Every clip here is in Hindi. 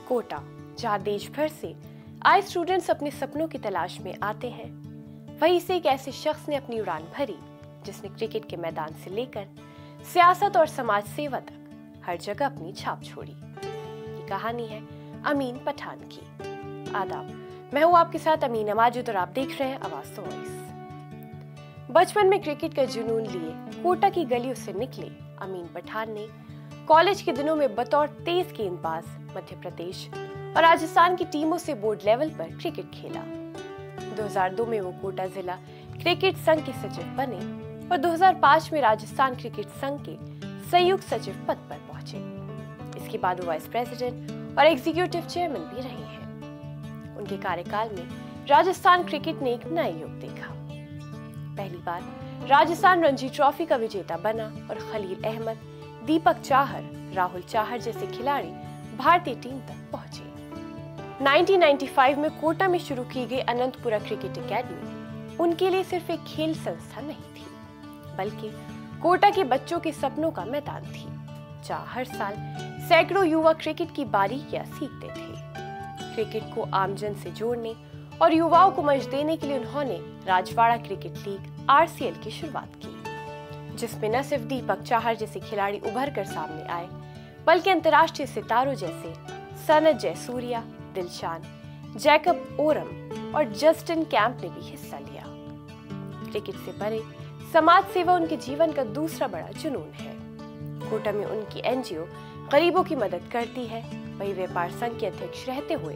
कोटा, जहां देश भर से आए स्टूडेंट्स अपने सपनों की तलाश में आते हैं, वहीं से एक ऐसे शख्स ने अपनी उड़ान भरी जिसने क्रिकेट के मैदान से लेकर सियासत और समाज सेवा तक हर जगह अपनी छाप छोड़ी। ये कहानी है अमीन पठान की। आदाब, मैं हूं आपके साथ अमीन माजिद और आप देख रहे हैं आवाज तो वॉइस। बचपन में क्रिकेट का जुनून लिए कोटा की गलियों से निकले अमीन पठान ने कॉलेज के दिनों में बतौर तेज गेंदबाज मध्य प्रदेश और राजस्थान की टीमों से बोर्ड लेवल पर क्रिकेट खेला। 2002 में वो कोटा जिला क्रिकेट संघ के सचिव बने और 2005 में राजस्थान क्रिकेट संघ के संयुक्त सचिव पद पर पहुंचे। इसके बाद वो वाइस प्रेसिडेंट और एग्जीक्यूटिव चेयरमैन भी रहे हैं। उनके कार्यकाल में राजस्थान क्रिकेट ने एक नया युग देखा। पहली बार राजस्थान रणजी ट्रॉफी का विजेता बना और खलील अहमद, दीपक चाहर, राहुल चाहर जैसे खिलाड़ी भारतीय टीम तक पहुंचे। 1995 में कोटा में शुरू की गई अनंतपुरा क्रिकेट एकेडमी उनके लिए सिर्फ एक खेल संस्था नहीं थी, बल्कि कोटा के बच्चों के सपनों का मैदान थी, जहां हर साल सैकड़ों युवा क्रिकेट की बारीकियां सीखते थे। क्रिकेट को आमजन से जोड़ने और युवाओं को मंच देने के लिए उन्होंने राजवाड़ा क्रिकेट लीग (RCL) की शुरुआत की, जिसमें न सिर्फ दीपक चाहर जैसे खिलाड़ी उभर कर सामने आए, बल्कि अंतर्राष्ट्रीय सितारों जैसे सनत जयसूर्या, दिलशान, जैकब ओरम और जस्टिन कैंप ने भी हिस्सा लिया। क्रिकेट से परे समाज सेवा उनके जीवन का दूसरा बड़ा जुनून है। कोटा में उनकी NGO गरीबों की मदद करती है। वही व्यापार संघ के अध्यक्ष रहते हुए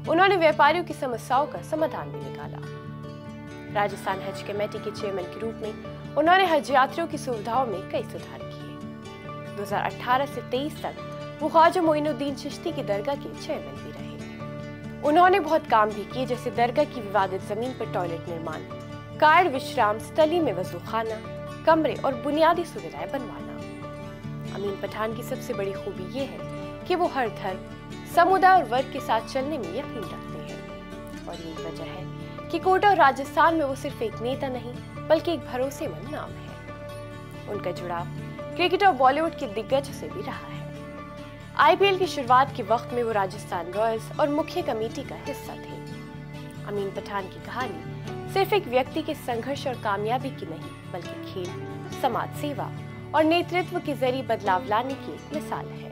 उन्होंने व्यापारियों की समस्याओं का समाधान भी निकाला। राजस्थान हज कमेटी के चेयरमैन के रूप में उन्होंने हज यात्रियों की सुविधाओं में कई सुधार किए। 2018 से 23 तक वो ख्वाजा मोइनुद्दीन चिश्ती की दरगाह के चेयरमैन भी रहे। उन्होंने बहुत काम भी किए, जैसे दरगाह की विवादित जमीन पर टॉयलेट निर्माण, कायड़ विश्राम स्थली में वजूखाना, कमरे और बुनियादी सुविधाएं बनवाना। अमीन पठान की सबसे बड़ी खूबी ये है कि वो हर धर्म, समुदाय और वर्ग के साथ चलने में यकीन रखते हैं, और यही वजह है कि कोटा और राजस्थान में वो सिर्फ एक नेता नहीं, बल्कि एक भरोसेमंद नाम है। उनका जुड़ाव क्रिकेट और बॉलीवुड के दिग्गजों से भी रहा है। IPL की शुरुआत के वक्त में वो राजस्थान रॉयल्स और मुख्य कमेटी का हिस्सा थे। अमीन पठान की कहानी सिर्फ एक व्यक्ति के संघर्ष और कामयाबी की नहीं, बल्कि खेल, समाज सेवा और नेतृत्व के जरिए बदलाव लाने की एक मिसाल है।